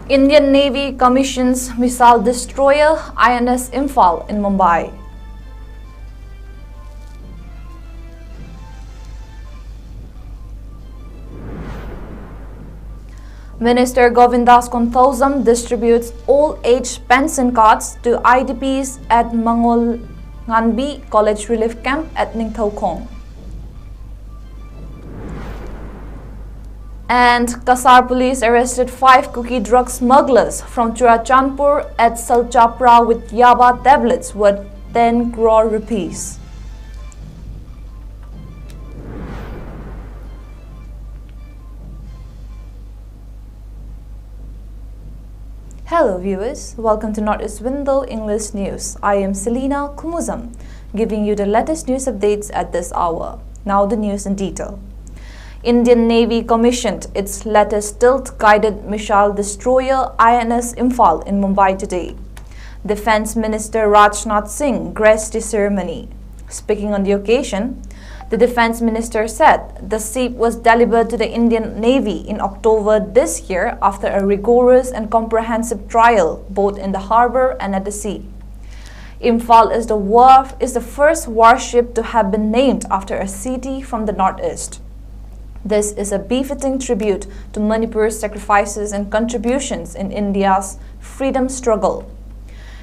Indian Navy commissions missile destroyer INS Imphal in Mumbai. Minister Govindas Konthousam distributes old-age pension cards to IDPs at 𝐂𝐲𝐰𝐬 College Relief Camp at 𝐂𝐲𝐈. And Kasar police arrested 5 cookie drug smugglers from Churachandpur at Salchapra with yaba tablets worth 10 crore rupees. Hello viewers, welcome to Northeast Window English News. I am CELINA 𝐂𝐲𝐈𝐬, giving you the latest news updates at this hour. Now the news in detail. Indian Navy commissioned its latest stealth-guided missile destroyer INS Imphal in Mumbai today. Defence Minister Rajnath Singh graced the ceremony. Speaking on the occasion, the Defence Minister said the ship was delivered to the Indian Navy in October this year after a rigorous and comprehensive trial both in the harbour and at the sea. Imphal is the first warship to have been named after a city from the northeast. This is a befitting tribute to Manipur's sacrifices and contributions in India's freedom struggle.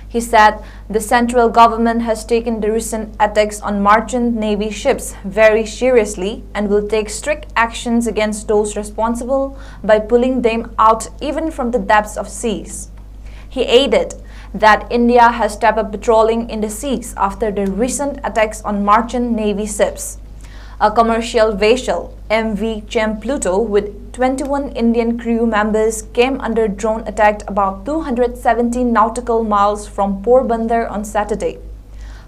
He said the central government has taken the recent attacks on merchant navy ships very seriously and will take strict actions against those responsible by pulling them out even from the depths of seas. He added that India has stepped up patrolling in the seas after the recent attacks on merchant navy ships. A commercial vessel, MV Chem Pluto, with 21 Indian crew members came under drone attack about 270 nautical miles from Porbandar on Saturday.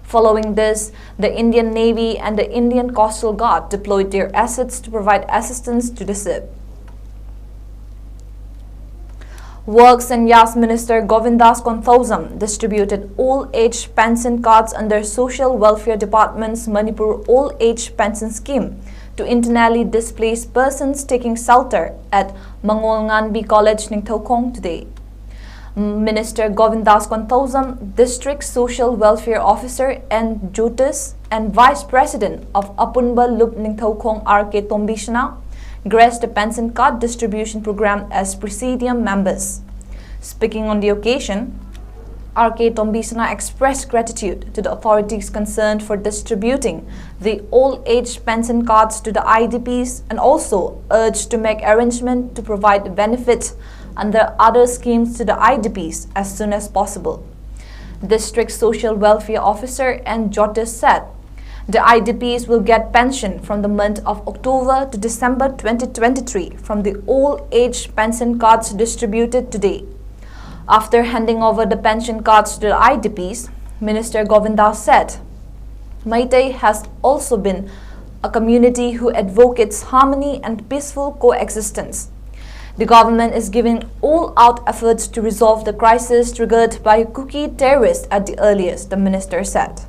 Following this, the Indian Navy and the Indian Coastal Guard deployed their assets to provide assistance to the ship. Works and Yas Minister Govindas Konthousam distributed old-age pension cards under Social Welfare Department's Manipur Old Age Pension Scheme to internally displaced persons taking shelter at 𝐂𝐲𝐰𝐬 College 𝐂𝐲𝐈𝐬 today. Minister Govindas Konthousam, District Social Welfare Officer and Jyotis and Vice President of Apunba Loop 𝐂𝐲𝐈𝐬 R.K. Tombishana graced the pension card distribution program as presidium members. Speaking on the occasion, R.K. Tombishana expressed gratitude to the authorities concerned for distributing the old-age pension cards to the IDPs and also urged to make arrangements to provide benefits under other schemes to the IDPs as soon as possible. District Social Welfare Officer and Jyotis said the IDPs will get pension from the month of October to December 2023 from the old-age pension cards distributed today. After handing over the pension cards to the IDPs, Minister Govindas said, Meitei has also been a community who advocates harmony and peaceful coexistence. The government is giving all-out efforts to resolve the crisis triggered by cookie terrorists at the earliest, the minister said.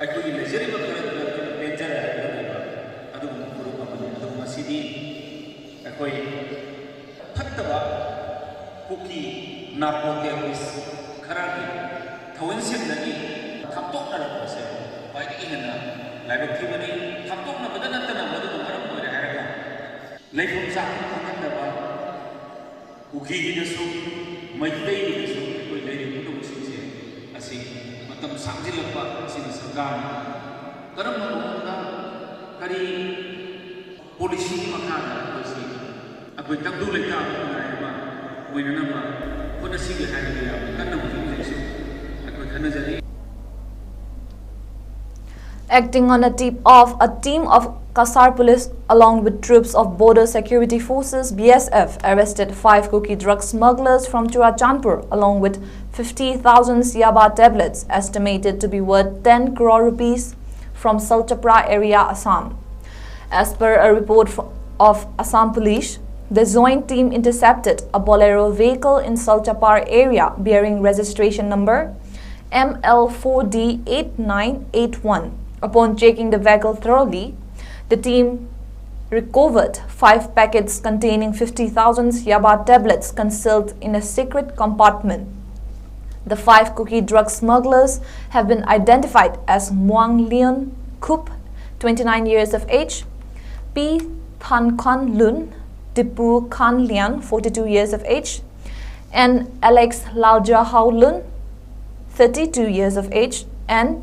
ꯑꯩꯈꯣꯏꯒꯤ ꯂꯩꯖꯔꯤꯕ ꯈꯔꯗꯨꯅ ꯄꯦꯟꯖꯔꯦ ꯍꯥꯏꯒꯗꯕꯅꯦꯕ ꯑꯗꯨꯒꯨꯝꯕ ꯐꯨꯔꯨꯞ ꯑꯃꯅꯤ ꯑꯗꯨꯕꯨ ꯉꯁꯤꯗꯤ ꯑꯩꯈꯣꯏ ꯐꯠꯇꯕ cookie narcotics ꯈꯔꯒꯤ ꯊꯧꯑꯣꯏꯟꯁꯤꯡꯗꯒꯤ ꯊꯥꯞꯇꯣꯛꯅꯔꯛꯄꯁꯦ ꯈ꯭ꯋꯥꯏꯗꯒꯤ ꯍꯦꯟꯅ ꯂꯥꯏꯕꯛ ꯊꯤꯕꯅꯤ ꯊꯥꯞꯇꯣꯛꯅꯕꯗ ꯅꯠꯇꯅ ꯃꯗꯨꯅ ꯃꯔꯝ ꯑꯣꯏꯔꯦ ꯍꯥꯏꯔꯒ ꯂꯩꯐꯝ ꯆꯥꯐꯝ ꯈꯪꯍꯟꯗꯕ ꯀꯨꯀꯤꯒꯤꯗꯁꯨ ꯃꯩꯇꯩꯒꯤꯗꯁꯨ ꯑꯩꯈꯣꯏ ꯂꯩꯔꯤꯕ ꯄꯨꯝꯅꯃꯛꯁꯤꯡꯁꯦ ꯑꯁꯤ ꯃꯇꯝ ꯁꯥꯡꯖꯤꯜꯂꯛꯄ ꯑꯁꯤꯅ ꯁꯔꯀꯥꯔꯅ ꯀꯔꯝꯕ ꯃꯑꯣꯡꯗ ꯀꯔꯤ ꯄꯣꯂꯤꯁꯤꯒꯤ ꯃꯈꯥꯗ ꯑꯩꯈꯣꯏꯁꯤ ꯑꯩꯈꯣꯏ ꯇꯪꯗꯨ ꯂꯩꯇꯥꯕ ꯅꯨꯡꯉꯥꯏꯕ ꯑꯣꯏꯅꯅꯕ ꯍꯣꯠꯅꯁꯤꯒꯦ ꯍꯥꯏꯕꯗ ꯌꯥꯝꯅ ꯀꯟꯅ ꯍꯧꯖꯤꯛꯁꯨ ꯑꯩꯈꯣই ꯈꯟꯅꯖꯔꯤ. Acting on a tip of a team of Kasar police along with troops of Border Security Forces BSF arrested 5 cookie drug smugglers from Churachandpur along with 50,000 yaba tablets estimated to be worth 10 crore rupees from Salchapra area, Assam. As per a report of Assam police, the joint team intercepted a Bolero vehicle in Salchapar area bearing registration number ML4D8981. Upon checking the vehicle thoroughly, the team recovered 5 packets containing 50,000 yaba tablets concealed in a secret compartment. The 5 cookie drug smugglers have been identified as Muang Leon Kup, 29 years of age, P. Than Khan Lun, Tipu Khan Lian, 42 years of age, and Alex Lauja Hao Lun, 32 years of age, and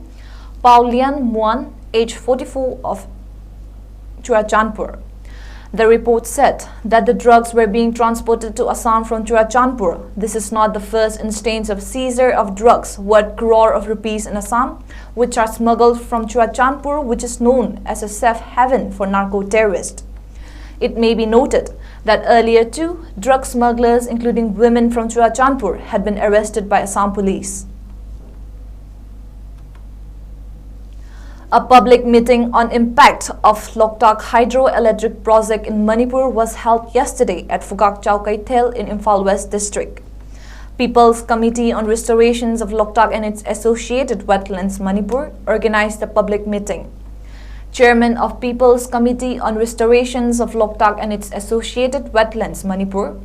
Paulian Muan, age 44 of Churachandpur. The report said that the drugs were being transported to Assam from Churachandpur. This is not the first instance of seizure of drugs worth crore of rupees in Assam, which are smuggled from Churachandpur, which is known as a safe haven for narco-terrorists. It may be noted that earlier 2 drug smugglers, including women from Churachandpur, had been arrested by Assam police. A public meeting on impact of Loktak hydroelectric project in Manipur was held yesterday at 𝐶𝐲𝐶 in Imphal West District. People's Committee on Restorations of Loktak and its associated wetlands Manipur organized the public meeting. Chairman of People's Committee on Restorations of Loktak and its associated wetlands Manipur,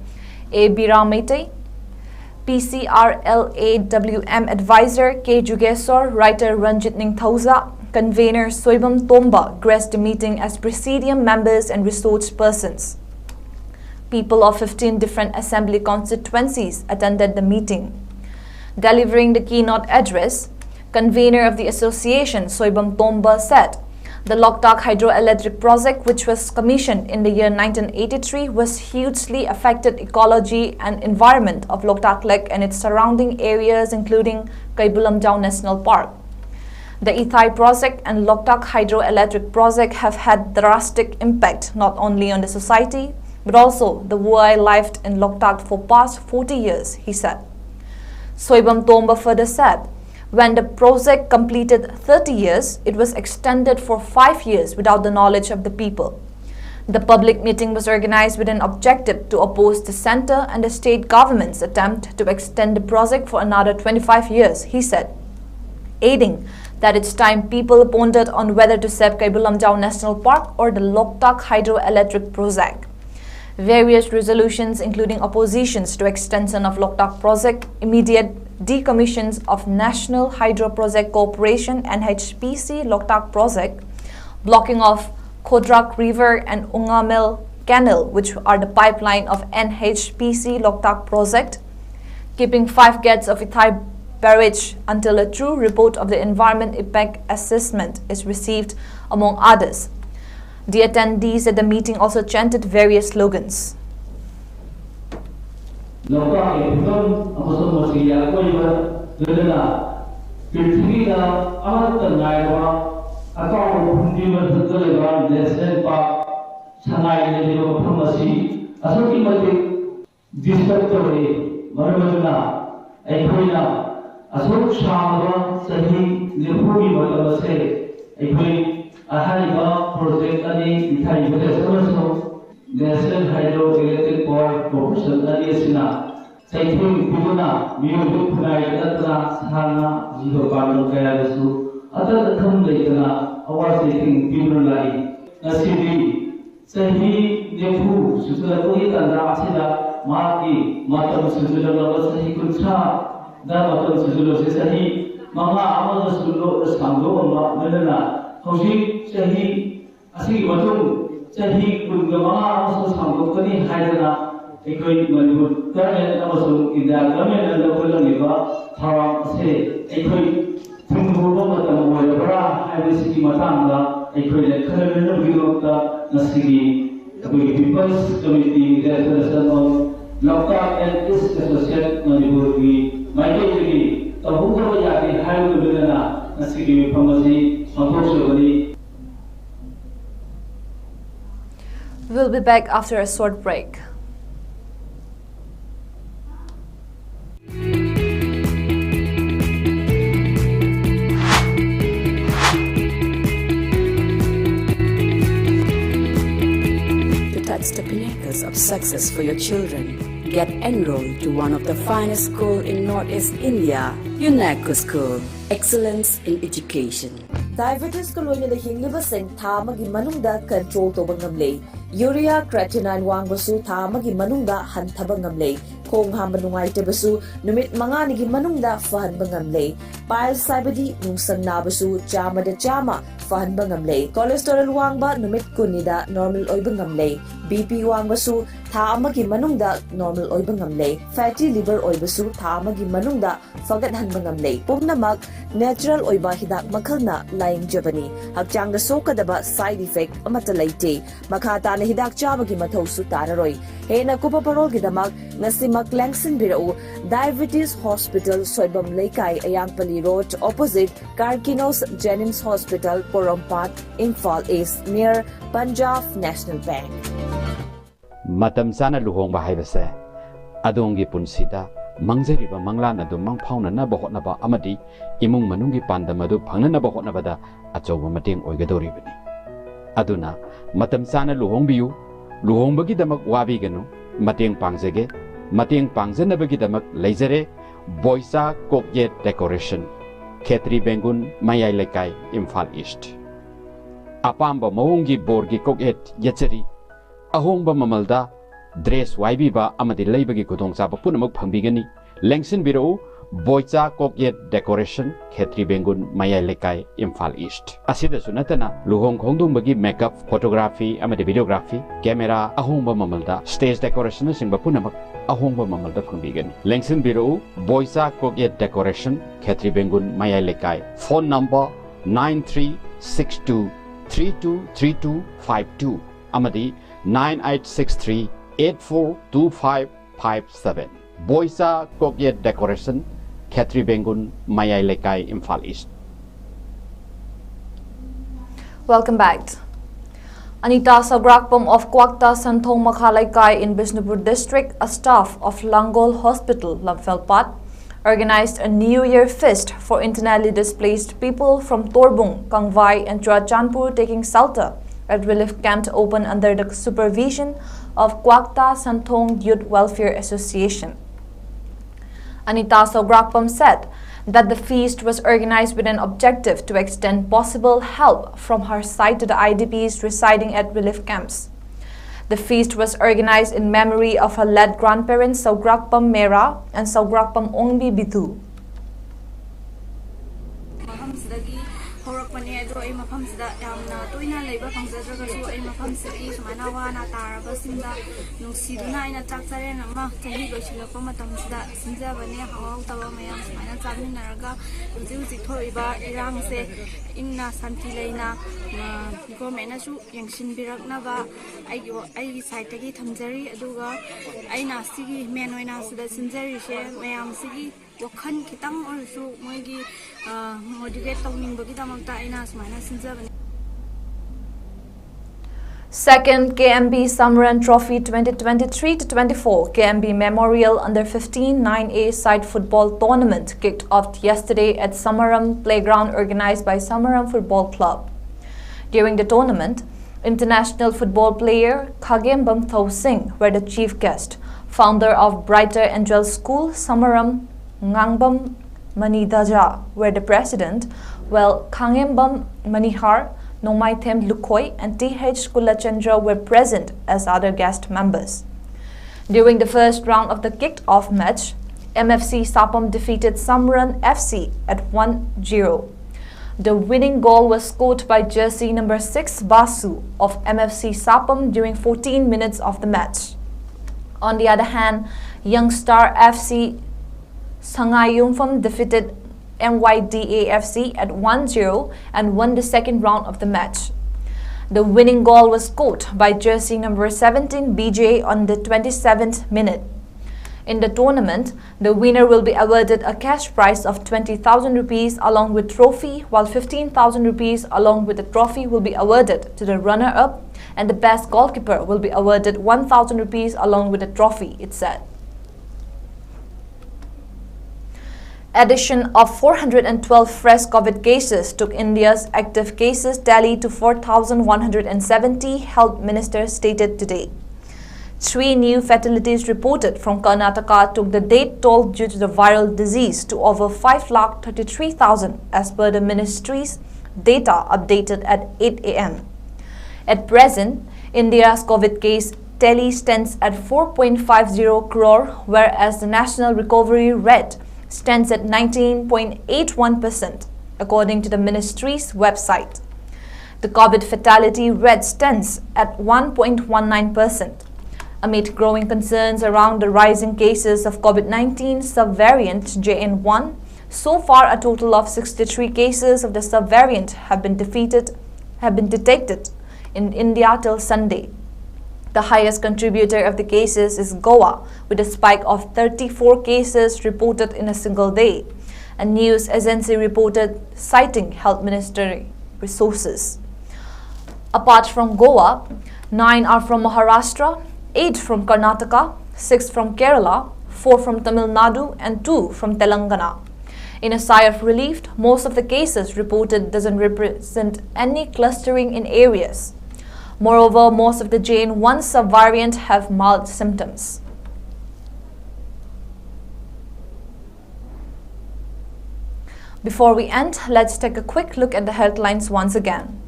A. Biramete, PCRLAWM advisor 𝐾𝐄𝐂𝐄𝐄, writer Ranjit Ningthauza, convener Soibam Tomba graced the meeting as presidium members and resource persons. People of 15 different assembly constituencies attended the meeting. Delivering the keynote address, convener of the association Soibam Tomba said, the Loktak hydroelectric project, which was commissioned in the year 1983, was hugely affected ecology and environment of Loktak Lake and its surrounding areas, including Kaibulamjau National Park. The Ithai project and Loktak hydroelectric project have had drastic impact not only on the society but also the wildlife in Loktak for past 40 years, he said. Soibam Tomba further said, when the project completed 30 years, it was extended for 5 years without the knowledge of the people. The public meeting was organized with an objective to oppose the center and the state government's attempt to extend the project for another 25 years, he said, adding that it's time people pondered on whether to save Kaibulamjau National Park or the Loktak hydroelectric project. Various resolutions, including oppositions to extension of Loktak project, immediate decommissions of National Hydro Project Corporation NHPC Loktak project, blocking of Kodrak River and Ungamel Canal, which are the pipeline of NHPC Loktak project, keeping 5 gates of Ithai barrage until a true report of the environment impact assessment is received, among others. The attendees at the meeting also chanted various slogans. Asok Shamaba Sahi Nepuri Matabase, Ahariba project Adi, Ithai Buddha National Hydroelectric Power Corporation Adi Sailing Puguna, Miu Punai, Sana, Zero Carbon Kayasu, other than Latana, our sitting people like Nasibi, Sahi Nepu, susulakui tanda asida maki matam susulakaba sahi kunsa da matam susulasi sahi manga amada sulo sanglo amma nana hausi sahi asi matum sahi kunga manga amasa sanglo kani haidana ekoi manipur government amasung India government and local level tharam se ekoi thumbuba matam moyabra haibisi matanga ekoi le khalalna bidokta nasigi People's Committee Resolution on Local and East Associate Manipur Maitri Tahunga Yaki Haidu Bilana Nasiki Pharmacy Santoshwani. We'll be back after a short break. The pinnacles of success for your children. Get enrolled to one of the finest schools in Northeast India, 𝐶𝐢𝐯 School. Excellence in education. Diabetes ko loy nila hinglibasing thamagi manungda control to bangamlay. Urea creatinine wangbasu thamagi manungda hantaba ngamlay. Kung hamanungay tabasu numit mga nigi manungda fahan bangamlay. Pile saibadi nungsang nabasu chama da chama fahan bangamlay. Cholesterol wangba numit kunida normal oy bangamlay. BP wangbasu thamagi manungda normal oy bangamlay. Fatty liver oy basu thamagi manungda fagat han bangamlay. Pumnamag natural oy ba hidak makalna laying jabani. Hakjang da sokadaba side effect amata laite. Makata na hidak chabagi mathaw su tararoy. Hena kupa parol gidamag nasi maklangsin birao Diabetes Hospital Soibam Laikai Ayangpali Road opposite Karkinos Jennings Hospital Porompat Imphal East near Punjab National Bank. Matam sana luhong bahay base adongi punsida mangjariba manglan adu mangphauna na bahot na ba amadi imung manungi pandam adu phangna na bahot na bada achoba mateng oigadoribani aduna matam sana luhong biu luhong bagi damak wabi ganu mateng pangjage mateng pangjanabagi damak leijare boisa kokye decoration khetri bengun mayai lekai Imphal East apamba mawungi borgi kokye yachari ahongba mamalda dress waibiba amadi leibagi kudongchaba punamak phangbigani lengsin biro boicha kokye decoration khetri bengun mayai lekai Imphal East asida sunatana luhong khongdungbagi makeup photography amadi videography camera ahongba mamalda stage decoration singba punamak ahongba mamalda phangbigani lengsin biro boicha kokye decoration khetri bengun mayai lekai phone number 9362323252 amadi 9863842557 Boisa Kokye Decoration Khetri Bengun Mayai Lekai Imphal East. Welcome back. Anita Sagrakpam of Kwakta Santhong Makhalaikai in Bishnupur district, a staff of Langol Hospital, Lamfelpat, organized a New Year feast for internally displaced people from Torbung, Kangwai and Churachandpur taking shelter at relief camp open under the supervision of Kwakta Santhong Youth Welfare Association. Anita Sagrakpam said that the feast was organized with an objective to extend possible help from her side to the IDPs residing at relief camps. The feast was organized in memory of her late grandparents Sagrakpam Mera and Sagrakpam Ongbi Bitu. Horokpani ado ay mapamsida yamna toina leiba pangjadragasu ay mapamsidi sumana wana tarabasinda nungsiduna aina chaksare nama chahi losilakpa matamsida sinjabane hawau tawa mayam sumana chaminaraga uji thoiba irangse ingna santi leina government asu yangsinbiraknaba aigi side tagi thamjari aduga aina sigi main oina sida sinjari se mayam sigi wakhan kitang orsu moigi motivate tawningbagi damakta aina sumana sinjabane. Second KMB Samaran Trophy 2023-24 KMB Memorial Under 15 9A Side Football Tournament kicked off yesterday at Samaram Playground organized by Samaram Football Club. During the tournament, international football player 𝐶𝐤𝐸𝐸 were the chief guest. Founder of Brighter Angel School Samaram 𝐶𝐤𝐸𝐸 were the president, while 𝐶𝐤𝐸𝐸 Nomaithem Lukhoi and TH Kulachandra were present as other guest members. During the first round of the kicked-off match, MFC Sapam defeated Samran FC at 1-0. The winning goal was scored by jersey number 6 Basu of MFC Sapam during 14 minutes of the match. On the other hand, Young Star FC Sangayumpham defeated MYDA FC at 1-0 and won the second round of the match. The winning goal was scored by jersey number 17 BJ on the 27th minute. In the tournament, the winner will be awarded a cash prize of 20,000 rupees along with trophy, while 15,000 rupees along with the trophy will be awarded to the runner-up, and the best goalkeeper will be awarded 1,000 rupees along with the trophy, it said. Addition of 412 fresh COVID cases took India's active cases tally to 4,170, Health Minister stated today. 3 new fatalities reported from Karnataka took the death toll due to the viral disease to over 5,33,000 as per the ministry's data updated at 8 a.m. At present, India's COVID case tally stands at 4.50 crore, whereas the national recovery rate stands at 19.81%, according to the ministry's website. The COVID fatality rate stands at 1.19%. Amid growing concerns around the rising cases of COVID-19 subvariant JN1, so far a total of 63 cases of the subvariant have been detected in India till Sunday. The highest contributor of the cases is Goa, with a spike of 34 cases reported in a single day, a news agency reported citing Health Ministry resources. Apart from Goa, 9 are from Maharashtra, 8 from Karnataka, 6 from Kerala, 4 from Tamil Nadu and 2 from Telangana. In a sigh of relief, most of the cases reported doesn't represent any clustering in areas. Moreover, most of the JN1 subvariant have mild symptoms. Before we end, let's take a quick look at the headlines once again.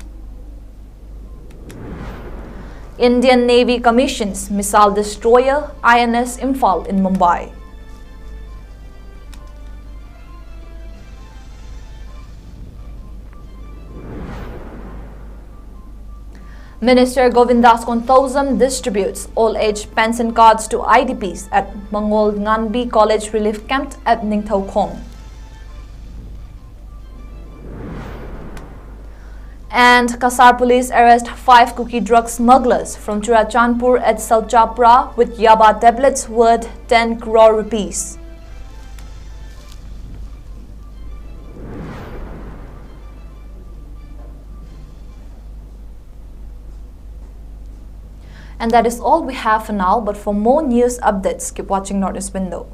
Indian Navy commissions missile destroyer INS Imphal in Mumbai. Minister Govindas Konthausam distributes all-age pension cards to IDPs at Mangol Nganbi College Relief Camp at Ningthaukhom. And Kasar police arrest 5 cookie drug smugglers from Churachandpur at Salchapra with yaba tablets worth 10 crore rupees. And that is all we have for now, but for more news updates, keep watching Northeast Window.